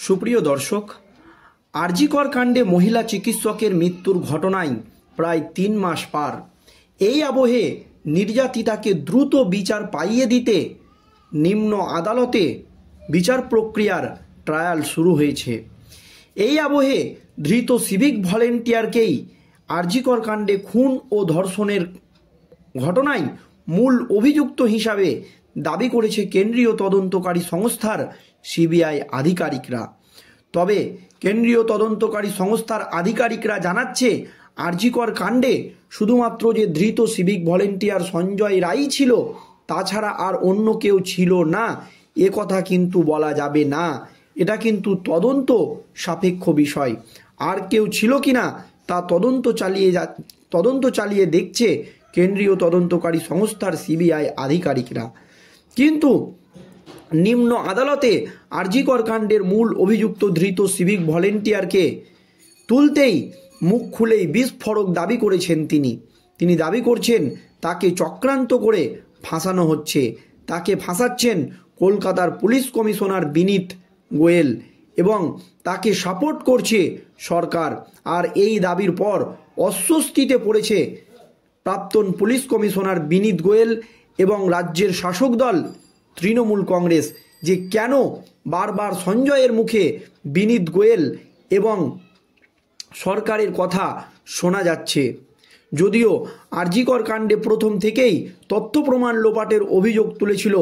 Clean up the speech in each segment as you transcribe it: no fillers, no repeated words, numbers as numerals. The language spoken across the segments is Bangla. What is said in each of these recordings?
সুপ্রিয় দর্শক, আরজিকর কাণ্ডে মহিলা চিকিৎসকের মৃত্যুর ঘটনায় প্রায় ৩ মাস পার। এই আবহে নির্যাতিতাকে দ্রুত বিচার পাইয়ে দিতে নিম্ন আদালতে বিচার প্রক্রিয়ার ট্রায়াল শুরু হয়েছে। এই আবহে ধৃত সিভিক ভলেন্টিয়ারকেই আরজিকর কাণ্ডে খুন ও ধর্ষণের ঘটনায় মূল অভিযুক্ত হিসাবে দাবি করেছে কেন্দ্রীয় তদন্তকারী সংস্থার সিবিআই আধিকারিকরা। তবে কেন্দ্রীয় তদন্তকারী সংস্থার আধিকারিকরা জানাচ্ছে, আরজিকর কাণ্ডে শুধুমাত্র যে ধৃত সিভিক ভলেন্টিয়ার সঞ্জয় রায়ই ছিল, তাছাড়া আর অন্য কেউ ছিল না, এ কথা কিন্তু বলা যাবে না। এটা কিন্তু তদন্ত সাপেক্ষ বিষয়। আর কেউ ছিল কিনা তা তদন্ত চালিয়ে দেখছে কেন্দ্রীয় তদন্তকারী সংস্থার সিবিআই আধিকারিকরা। কিন্তু নিম্ন আদালতে আরজিকর কাণ্ডের মূল অভিযুক্ত ধৃত সিভিক ভলেন্টিয়ারকে তুলতেই মুখ খুলেই বিস্ফোরক দাবি করেছেন তিনি দাবি করছেন তাকে চক্রান্ত করে ফাঁসানো হচ্ছে। তাকে ফাঁসাচ্ছেন কলকাতার পুলিশ কমিশনার বিনীত গোয়েল এবং তাকে সাপোর্ট করছে সরকার। আর এই দাবির পর অস্বস্তিতে পড়েছে প্রাক্তন পুলিশ কমিশনার বিনীত গোয়েল এবং রাজ্যের শাসক দল তৃণমূল কংগ্রেস, যে কেন বারবার সঞ্জয়ের মুখে বিনীত গোয়েল এবং সরকারের কথা শোনা যাচ্ছে। যদিও আরজিকর কাণ্ডে প্রথম থেকেই তথ্য প্রমাণ লোপাটের অভিযোগ তুলেছিল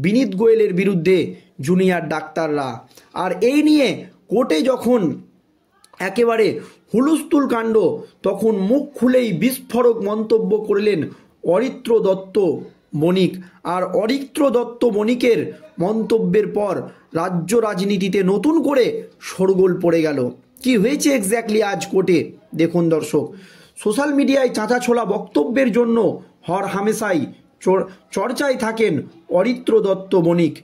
বিনীত গোয়েলের বিরুদ্ধে জুনিয়র ডাক্তাররা। আর এই নিয়ে কোর্টে যখন একেবারে হুলস্থুল কাণ্ড, তখন মুখ খুলেই বিস্ফোরক মন্তব্য করলেন অরিত্র দত্ত বণিক। আর অরিত্র দত্ত বণিকের মন্তব্যের পর রাজ্য রাজনীতিতে নতুন করে শোরগোল পড়ে গেল। কি হয়েছে এক্স্যাক্টলি আজ কোর্টে দেখুন দর্শক। সোশ্যাল মিডিয়ায় চাঁচাছোলা বক্তব্যের জন্য হর হামেশাই চর্চায় থাকেন অরিত্র দত্ত বণিক।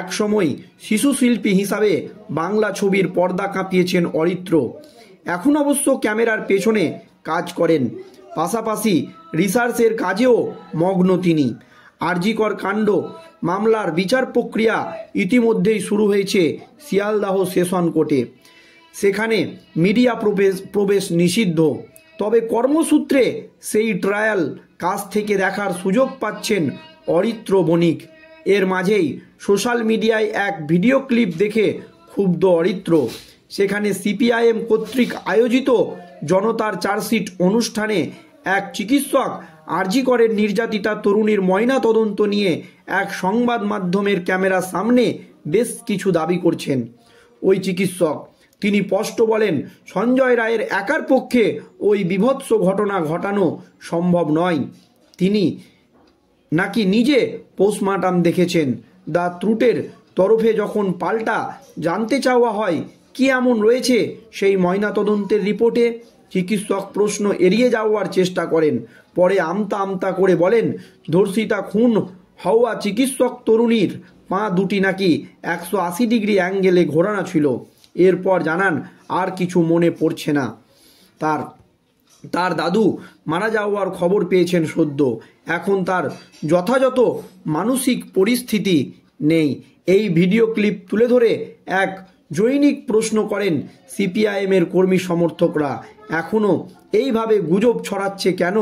একসময় শিশু শিল্পী হিসাবে বাংলা ছবির পর্দা কাঁপিয়েছেন অরিত্র। এখন অবশ্য ক্যামেরার পেছনে কাজ করেন, পাশাপাশি রিসার্চের কাজেও মগ্ন তিনি। আরজিকর কাণ্ড মামলার বিচার প্রক্রিয়া ইতিমধ্যেই শুরু হয়েছে শিয়ালদাহ সেশন কোর্টে। সেখানে মিডিয়া প্রবেশ নিষিদ্ধ। তবে কর্মসূত্রে সেই ট্রায়াল কাছ থেকে দেখার সুযোগ পাচ্ছেন অরিত্র বণিক। এর মাঝেই সোশ্যাল মিডিয়ায় এক ভিডিও ক্লিপ দেখে ক্ষুব্ধ অরিত্র। সেখানে সিপিআইএম কর্তৃক আয়োজিত জনতার চার্জশিট অনুষ্ঠানে এক চিকিৎসক আরজিকরের নির্যাতিতা তরুণীর ময়না তদন্ত নিয়ে এক সংবাদ মাধ্যমের ক্যামেরার সামনে বেশ কিছু দাবি করছেন। ওই চিকিৎসক তিনি স্পষ্ট বলেন, সঞ্জয় রায়ের একার পক্ষে ওই বীভৎস ঘটনা ঘটানো সম্ভব নয়। তিনি নাকি নিজে পোস্টমর্টম দেখেছেন। দ্য ট্রুথের তরফে যখন পাল্টা জানতে চাওয়া হয় কি এমন রয়েছে সেই ময়নাতদন্তের রিপোর্টে, চিকিৎসক প্রশ্ন এড়িয়ে যাওয়ার চেষ্টা করেন। পরে আমতা করে বলেন, ধর্ষিতা খুন হওয়া চিকিৎসক তরুণীর পা দুটি নাকি 180 ডিগ্রি অ্যাঙ্গেলে ঘোরানো ছিল। এরপর জানান আর কিছু মনে পড়ছে না। তার দাদু মারা যাওয়ার খবর পেয়েছেন সদ্য। এখন তার যথাযথ মানসিক পরিস্থিতি নেই। এই ভিডিও ক্লিপ তুলে ধরে এক জৈনিক প্রশ্ন করেন সিপিআইএমের কর্মী সমর্থকরা, এখনও এইভাবে গুজব ছড়াচ্ছে কেন?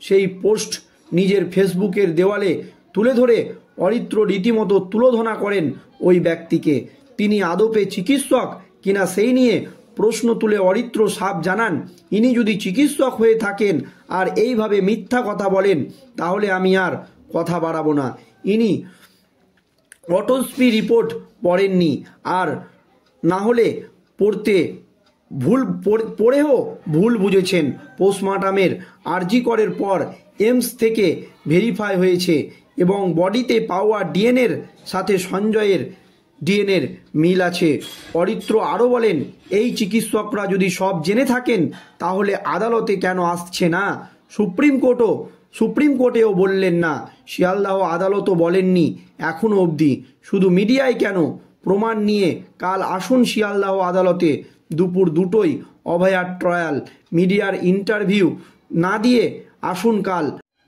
সেই পোস্ট নিজের ফেসবুকের দেওয়ালে তুলে ধরে অরিত্র রীতিমতো তুলোধনা করেন ওই ব্যক্তিকে। তিনি আদপে চিকিৎসক কিনা সেই নিয়ে প্রশ্ন তুলে অরিত্র সাফ জানান, ইনি যদি চিকিৎসক হয়ে থাকেন আর এইভাবে মিথ্যা কথা বলেন, তাহলে আমি আর কথা বাড়াবো না। ইনি অটোপসি রিপোর্ট পড়েননি, আর না হলে পড়েও ভুল বুঝেছেন। পোস্টমর্টমের আরজিকরের পর এইমস থেকে ভেরিফাই হয়েছে এবং বডিতে পাওয়া ডিএনএর সাথে সঞ্জয়ের ডিএনএর মিল আছে। অরিত্র আরও বলেন, এই চিকিৎসকরা যদি সব জেনে থাকেন তাহলে আদালতে কেন আসছে না? সুপ্রিম কোর্টেও বললেন না, শিয়ালদাহ আদালতও বলেননি এখনও অবধি। শুধু মিডিয়ায় কেন? প্রমাণ নিয়ে কাল আসুন শিয়ালদাহ আদালতে। দুপুর 2টোয় অভয়ার ট্রায়াল। মিডিয়ার ইন্টারভিউ না দিয়ে আসুন কাল।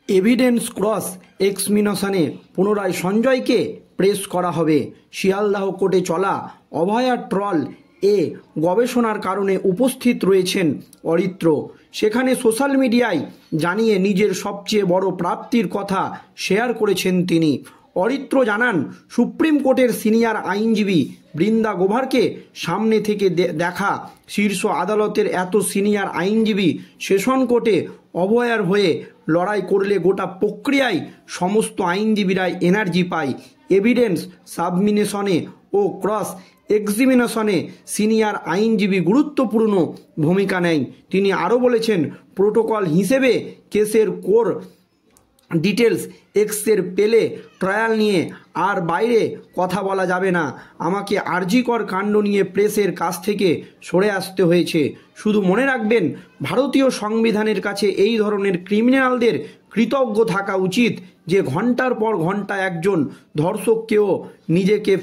এভিডেন্স ক্রস এক্সামিনেশনে পুনরায় সঞ্জয়কে প্রেস করা হবে। শিয়ালদাহ কোর্টে চলা অভয়ার ট্রায়াল এ গবেষণার কারণে উপস্থিত রয়েছেন অরিত্র। সেখানে সোশ্যাল মিডিয়ায় জানিয়ে নিজের সবচেয়ে বড় প্রাপ্তির কথা শেয়ার করেছেন তিনি। অরিত্র জানান, সুপ্রিম কোর্টের সিনিয়র আইনজীবী বৃন্দা গোভারকে সামনে থেকে দেখা শীর্ষ আদালতের এত সিনিয়র আইনজীবী সেশন কোর্টে অভয়ার হয়ে লড়াই করলে গোটা প্রক্রিয়ায় সমস্ত আইনজীবীরাই এনার্জি পায়। এভিডেন্স সাবমিনেশনে ও ক্রস এক্সামিনেশনে সিনিয়র আইনজীবী গুরুত্বপূর্ণ ভূমিকা নেয়। তিনি আরও বলেছেন, প্রোটোকল হিসেবে কেসের কোর ডিটেলস এক্সের পেলে ট্রায়াল নিয়ে আর বাইরে কথা বলা যাবে না। আমাকে আরজিকর কাণ্ড নিয়ে প্রেসের কাছ থেকে সরে আসতে হয়েছে। শুধু মনে রাখবেন, ভারতীয় সংবিধানের কাছে এই ধরনের ক্রিমিনালদের কৃতজ্ঞ থাকা উচিত যে ঘন্টার পর ঘন্টা একজন ধর্ষককেও নিজেকে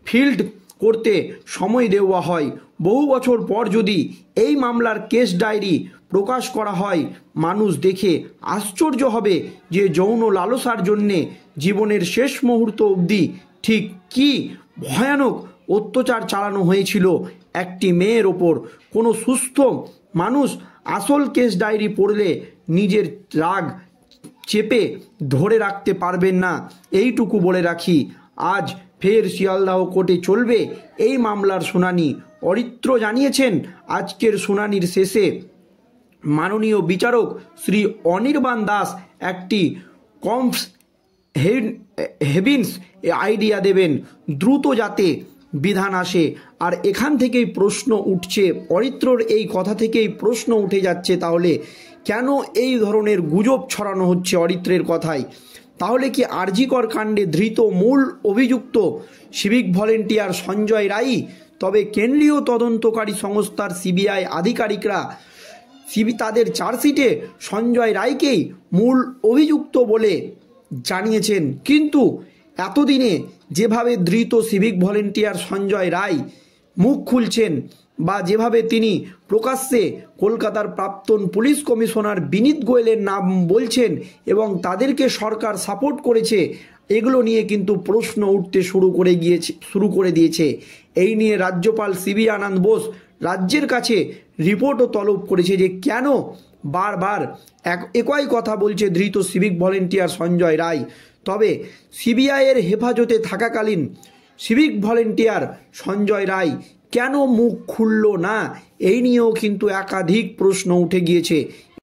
ফিল্ড করতে সময় দেওয়া হয়। বহু বছর পর যদি এই মামলার কেস ডায়েরি প্রকাশ করা হয়, মানুষ দেখে আশ্চর্য হবে যে যৌন লালসার জন্যে জীবনের শেষ মুহূর্ত অবধি ঠিক কী ভয়ানক অত্যাচার চালানো হয়েছিল একটি মেয়ের ওপর। কোনো সুস্থ মানুষ আসল কেস ডায়েরি পড়লে নিজের রাগ চেপে ধরে রাখতে পারবেন না। এইটুকু বলে রাখি, আজ ফের শিয়ালদাহ কোর্টে চলবে এই মামলার শুনানি। অরিত্র জানিয়েছেন, আজকের শুনানির শেষে মাননীয় বিচারক শ্রী অনির্বাণ দাস একটি হেভিন্স আইডিয়া দেবেন, দ্রুত যাতে বিধান আসে। আর এখান থেকেই প্রশ্ন উঠছে, অরিত্রর এই কথা থেকেই প্রশ্ন উঠে যাচ্ছে, তাহলে কেন এই ধরনের গুজব ছড়ানো হচ্ছে অরিত্রের কথায়? তাহলে কি আরজিকর কাণ্ডে ধৃত মূল অভিযুক্ত সিভিক ভলেন্টিয়ার সঞ্জয় রায়? তবে কেন্দ্রীয় তদন্তকারী সংস্থার সিবিআই আধিকারিকরা তাদের চার্জশিটে সঞ্জয় রায়কেই মূল অভিযুক্ত বলে জানিয়েছেন। কিন্তু এতদিনে যেভাবে ধৃত সিভিক ভলেন্টিয়ার সঞ্জয় রায় মুখ খুলছেন বা যেভাবে তিনি প্রকাশ্যে কলকাতার প্রাক্তন পুলিশ কমিশনার বিনীত গোয়েলের নাম বলছেন এবং তাদেরকে সরকার সাপোর্ট করেছে, এগুলো নিয়ে কিন্তু প্রশ্ন উঠতে শুরু করে দিয়েছে। এই নিয়ে রাজ্যপাল সিবি আনন্দ বোস রাজ্যের কাছে রিপোর্টও তলব করেছে যে কেন বারবার একই কথা বলছে ধৃত সিভিক ভলেন্টিয়ার সঞ্জয় রায়। তবে সিবিআইয়ের হেফাজতে থাকাকালীন সিভিক ভলেন্টিয়ার সঞ্জয় রায় কেন মুখ খুলল না, এই নিয়েও কিন্তু একাধিক প্রশ্ন উঠে গিয়েছে।